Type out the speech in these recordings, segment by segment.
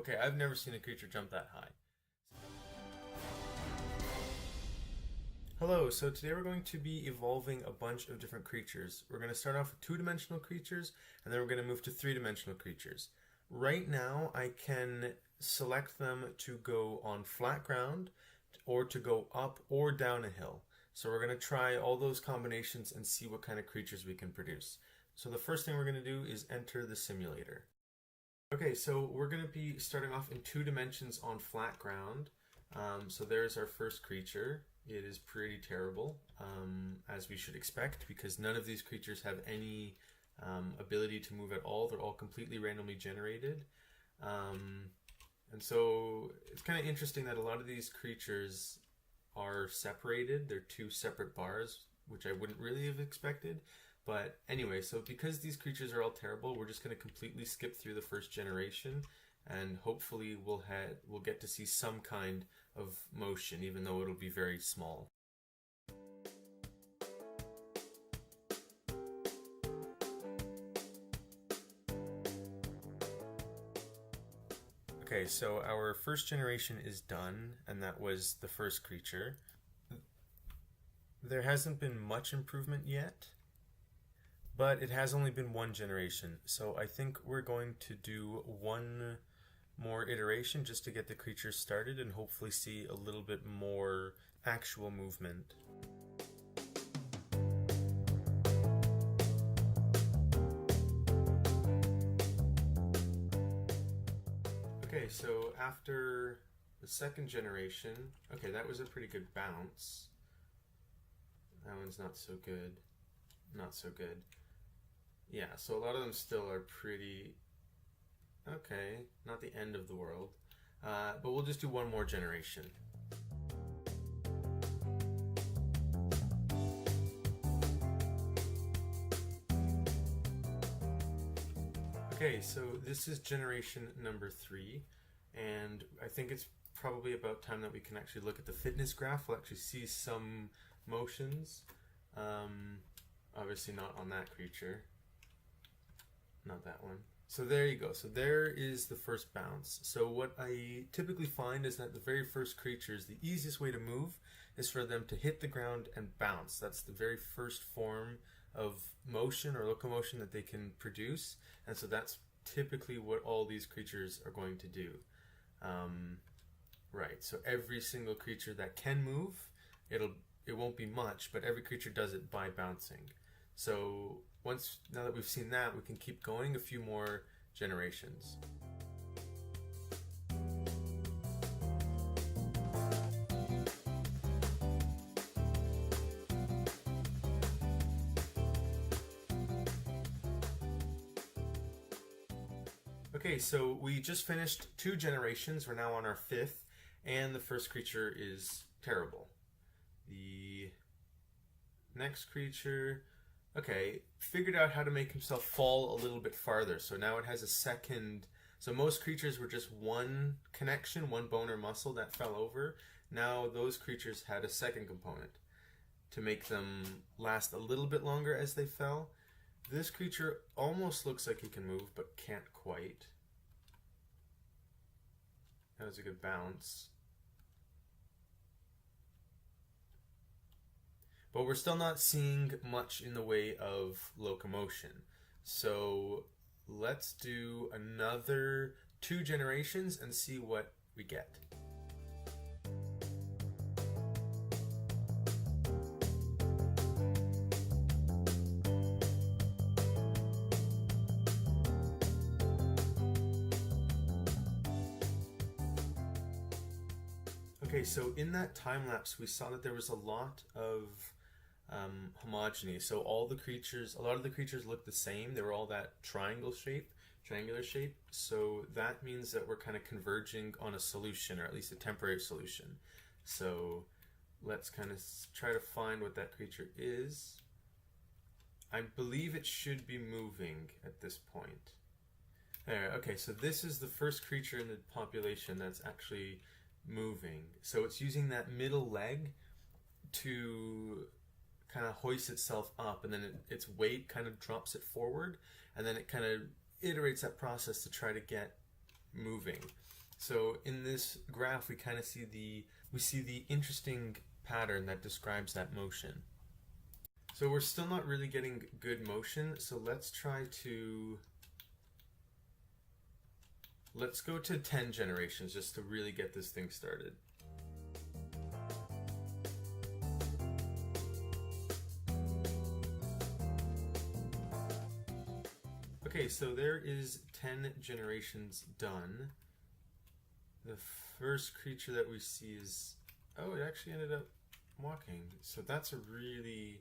Okay, I've never seen a creature jump that high. Hello, so today we're going to be evolving a bunch of different creatures. We're going to start off with two-dimensional creatures, and then we're going to move to three-dimensional creatures. Right now, I can select them to go on flat ground, or to go up or down a hill. So we're going to try all those combinations and see what kind of creatures we can produce. So the first thing we're going to do is enter the simulator. Okay, so we're going to be starting off in 2 dimensions on flat ground. So there's our first creature. It is pretty terrible, as we should expect, because none of these creatures have any ability to move at all. They're all completely randomly generated. And so it's kind of interesting that a lot of these creatures are separated. They're 2 separate bars, which I wouldn't really have expected. But anyway, so because these creatures are all terrible, we're just going to completely skip through the first generation, and hopefully we'll get to see some kind of motion, even though it'll be very small. Okay, so our first generation is done, and that was the first creature. There hasn't been much improvement yet, but it has only been 1 generation, so I think we're going to do 1 more iteration just to get the creature started and hopefully see a little bit more actual movement. Okay, so after the second generation, okay, that was a pretty good bounce. That one's not so good. Not so good. Yeah, so a lot of them still are pretty okay, not the end of the world, but we'll just do 1 more generation. Okay, so this is generation number 3, and I think it's probably about time that we can actually look at the fitness graph. We'll actually see some motions. Obviously not on that creature. Not that one. So there you go. So there is the first bounce. So what I typically find is that the very first creatures, the easiest way to move is for them to hit the ground and bounce. That's the very first form of motion or locomotion that they can produce. And so that's typically what all these creatures are going to do. Right, so every single creature that can move, it won't be much, but every creature does it by bouncing. So now that we've seen that, we can keep going a few more generations. Okay, so we just finished 2 generations. We're now on our 5th, and the first creature is terrible. The next creature, okay, figured out how to make himself fall a little bit farther. So now it has a second. So most creatures were just 1 connection, 1 bone or muscle that fell over. Now those creatures had a second component to make them last a little bit longer as they fell. This creature almost looks like he can move, but can't quite. That was a good bounce. But we're still not seeing much in the way of locomotion. So let's do another 2 generations and see what we get. Okay, so in that time lapse, we saw that there was a lot of homogeny. So a lot of the creatures looked the same. They were all that triangular shape. So that means that we're kind of converging on a solution, or at least a temporary solution. So let's kind of try to find what that creature is. I believe it should be moving at this point. There, okay, so this is the first creature in the population that's actually moving. So it's using that middle leg to kind of hoist itself up, and then its weight kind of drops it forward, and then it kind of iterates that process to try to get moving. So in this graph, we kind of see the interesting pattern that describes that motion. So we're still not really getting good motion. So let's go to 10 generations just to really get this thing started. Okay, so there is 10 generations done. The first creature that we see is, oh, it actually ended up walking. So that's a really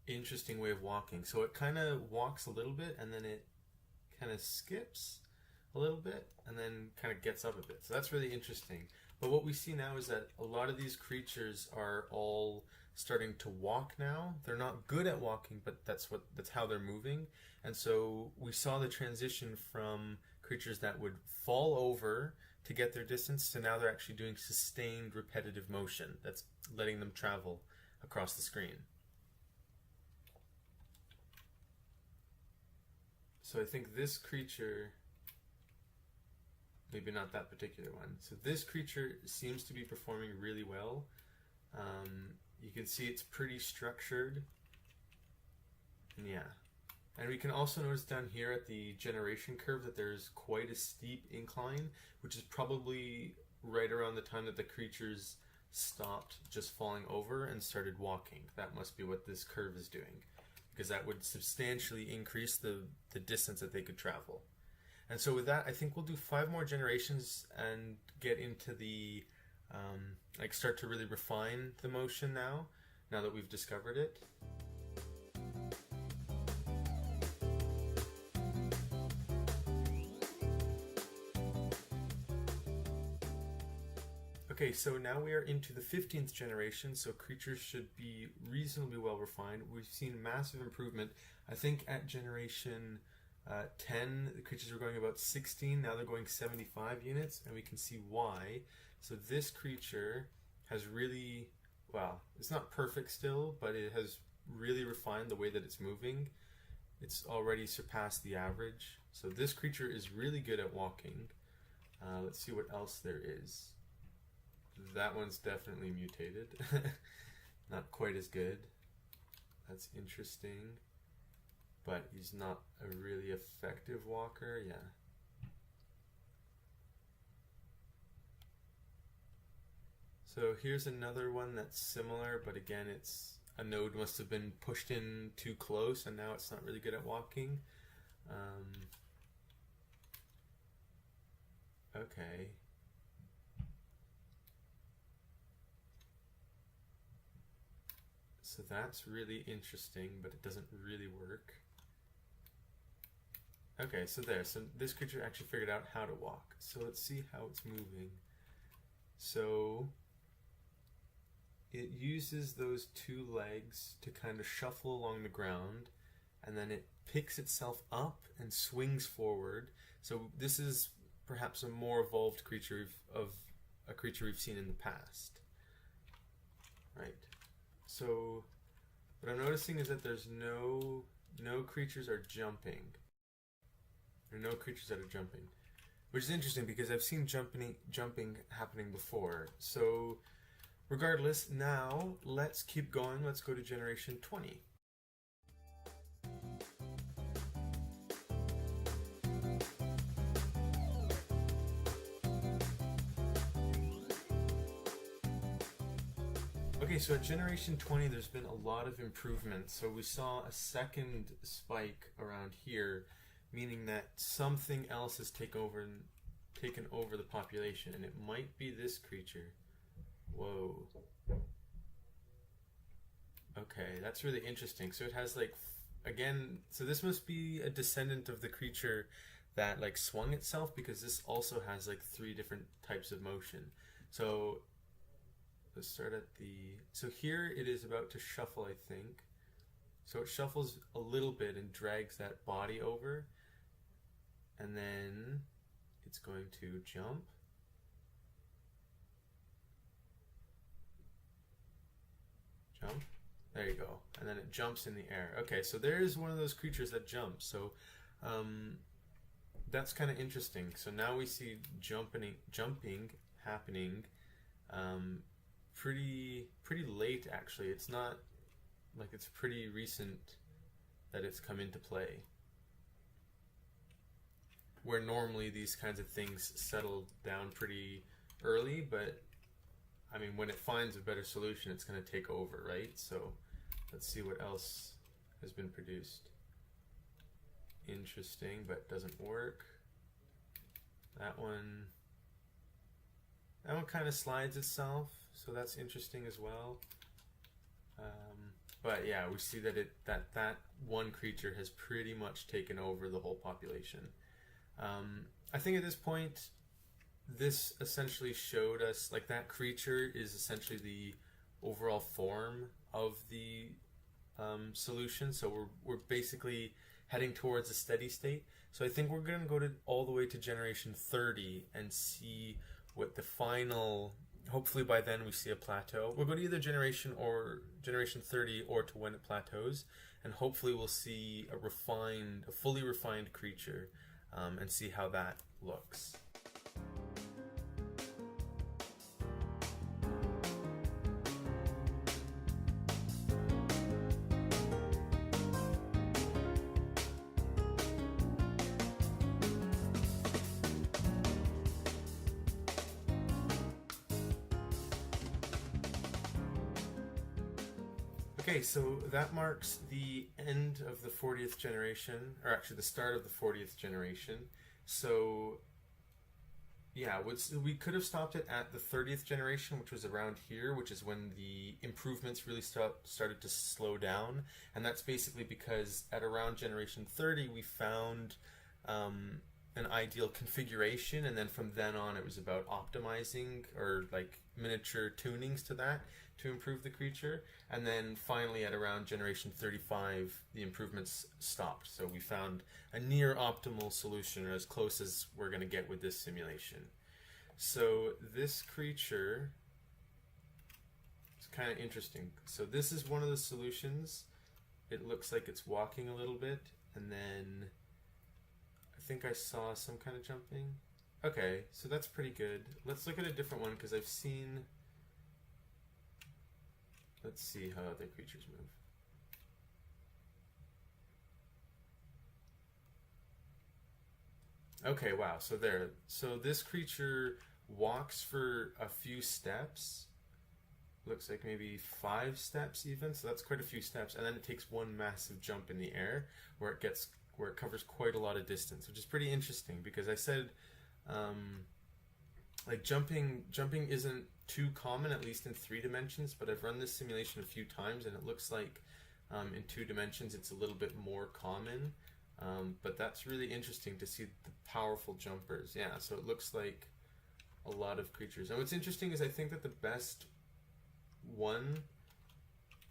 interesting way of walking. So it kind of walks a little bit and then it kind of skips a little bit and then kind of gets up a bit. So that's really interesting. But what we see now is that a lot of these creatures are all starting to walk now. They're not good at walking, but that's how they're moving. And so we saw the transition from creatures that would fall over to get their distance to now they're actually doing sustained repetitive motion that's letting them travel across the screen. So I think this creature, maybe not that particular one. So this creature seems to be performing really well. You can see it's pretty structured. And yeah. And we can also notice down here at the generation curve that there's quite a steep incline, which is probably right around the time that the creatures stopped just falling over and started walking. That must be what this curve is doing, because that would substantially increase the distance that they could travel. And so with that, I think we'll do 5 more generations and get into the, start to really refine the motion now that we've discovered it. Okay, so now we are into the 15th generation, so creatures should be reasonably well refined. We've seen massive improvement. I think at generation 10, the creatures were going about 16, now they're going 75 units, and we can see why. So this creature has really, well, it's not perfect still, but it has really refined the way that it's moving. It's already surpassed the average. So this creature is really good at walking. Let's see what else there is. That one's definitely mutated. Not quite as good. That's interesting. But he's not a really effective walker, yeah. So here's another one that's similar, but again, it's a node must have been pushed in too close, and now it's not really good at walking. Okay. So that's really interesting, but it doesn't really work. Okay, so this creature actually figured out how to walk. So let's see how it's moving. So it uses those 2 legs to kind of shuffle along the ground, and then it picks itself up and swings forward. So this is perhaps a more evolved creature of a creature we've seen in the past. Right. So what I'm noticing is that there's no creatures are jumping. There are no creatures that are jumping, which is interesting because I've seen jumping happening before. So regardless, now let's keep going. Let's go to generation 20. Okay, so at generation 20 there's been a lot of improvement. So we saw a second spike around here, meaning that something else has taken over the population, and it might be this creature. Whoa. Okay, that's really interesting. So it has again, so this must be a descendant of the creature that swung itself, because this also has 3 different types of motion. So let's start at so here it is about to shuffle, I think. So it shuffles a little bit and drags that body over, and then it's going to jump. Jump. There you go. And then it jumps in the air. Okay, so there's one of those creatures that jumps. So that's kind of interesting. So now we see jumping happening pretty late actually. It's not like it's pretty recent that it's come into play. Where normally these kinds of things settle down pretty early, but I mean when it finds a better solution it's going to take over, right? So let's see what else has been produced. Interesting, but doesn't work. That one kind of slides itself, so that's interesting as well. But yeah, we see that that one creature has pretty much taken over the whole population. I think at this point, this essentially showed us like that creature is essentially the overall form of the solution. So we're basically heading towards a steady state. So I think we're going to go all the way to generation 30 and see what the final, hopefully by then we see a plateau. We'll go to either generation 30 or to when it plateaus, and hopefully we'll see a fully refined creature and see how that looks. Okay, so that marks the end of the 40th generation, or actually the start of the 40th generation. So, yeah, we could have stopped it at the 30th generation, which was around here, which is when the improvements really started to slow down. And that's basically because at around generation 30, we found an ideal configuration, and then from then on it was about optimizing or like miniature tunings to that to improve the creature. And then finally at around generation 35 the improvements stopped, so we found a near optimal solution, or as close as we're going to get with this simulation. So this creature is kind of interesting. So this is one of the solutions. It looks like it's walking a little bit, and then I think I saw some kind of jumping. Okay, so that's pretty good. Let's look at a different one, because I've seen... Let's see how other creatures move. Okay, wow, so there. So this creature walks for a few steps. Looks like maybe 5 steps even, so that's quite a few steps. And then it takes one massive jump in the air where it covers quite a lot of distance, which is pretty interesting, because I said like jumping isn't too common, at least in 3 dimensions, but I've run this simulation a few times and it looks like in 2 dimensions it's a little bit more common, but that's really interesting to see the powerful jumpers. Yeah, so it looks like a lot of creatures. And what's interesting is I think that the best one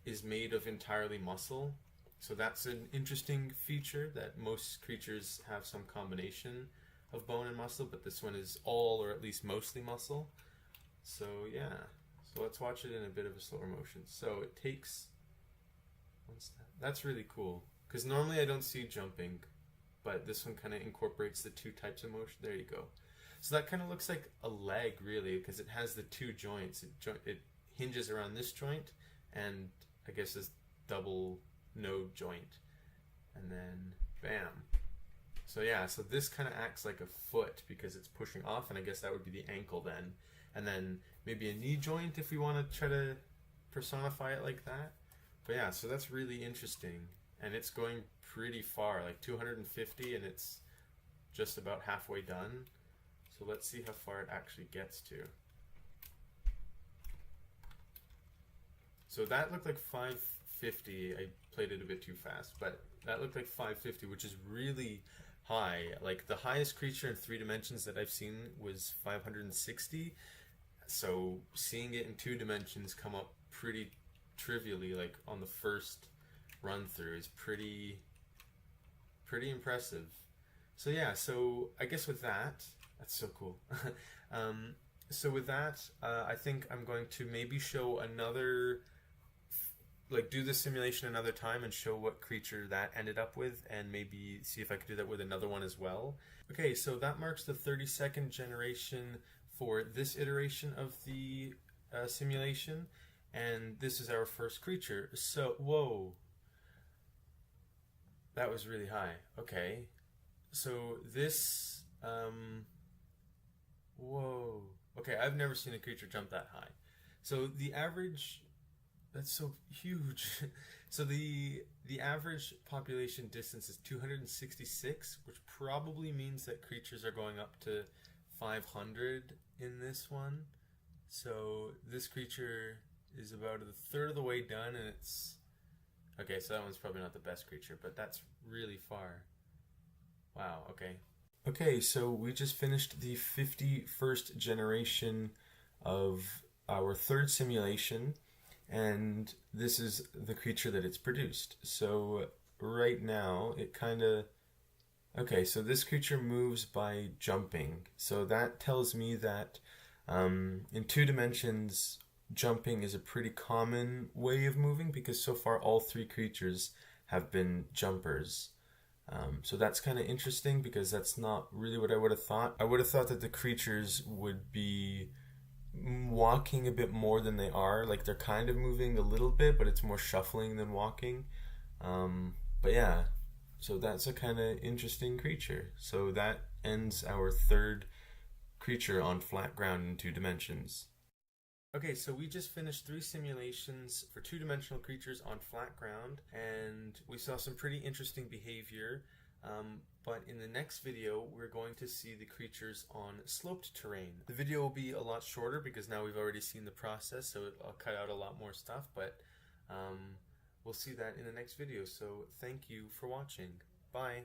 is made of entirely muscle. So that's an interesting feature, that most creatures have some combination of bone and muscle, but this one is all, or at least mostly, muscle. So yeah, so let's watch it in a bit of a slower motion. So it takes one step. That's really cool, because normally I don't see jumping, but this one kind of incorporates the 2 types of motion. There you go. So that kind of looks like a leg, really, because it has the 2 joints. It hinges around this joint, and I guess this double node joint, and then bam. So yeah, so this kind of acts like a foot because it's pushing off, and I guess that would be the ankle then. And then maybe a knee joint if we want to try to personify it like that. But yeah, so that's really interesting. And it's going pretty far, like 250, and it's just about halfway done. So let's see how far it actually gets to. So that looked like 550. I played it a bit too fast, but that looked like 550, which is really high. Like the highest creature in 3 dimensions that I've seen was 560. So seeing it in 2 dimensions come up pretty trivially, like on the first run through, is pretty impressive. So yeah, so I guess with that's so cool. So with that, I think I'm going to maybe show another like do this simulation another time and show what creature that ended up with, and maybe see if I could do that with another one as well. Okay, so that marks the 32nd generation for this iteration of the simulation, and this is our first creature. So, whoa, that was really high. Okay, so this, whoa. Okay, I've never seen a creature jump that high. So the average, that's so huge. So the average population distance is 266, which probably means that creatures are going up to 500 in this one. So this creature is about a third of the way done, and it's okay. So that one's probably not the best creature, but that's really far. Wow. Okay. Okay, so we just finished the 51st generation of our third simulation, and this is the creature that it's produced. So right now it kind of, okay, so this creature moves by jumping. So that tells me that in 2 dimensions, jumping is a pretty common way of moving, because so far all 3 creatures have been jumpers. So that's kind of interesting, because that's not really what I would have thought. I would have thought that the creatures would be walking a bit more than they are. Like, they're kind of moving a little bit, but it's more shuffling than walking. But yeah, so that's a kind of interesting creature. So that ends our third creature on flat ground in 2 dimensions. Okay, so we just finished 3 simulations for 2-dimensional creatures on flat ground, and we saw some pretty interesting behavior. But in the next video, we're going to see the creatures on sloped terrain. The video will be a lot shorter because now we've already seen the process, so I'll cut out a lot more stuff, but we'll see that in the next video. So thank you for watching. Bye.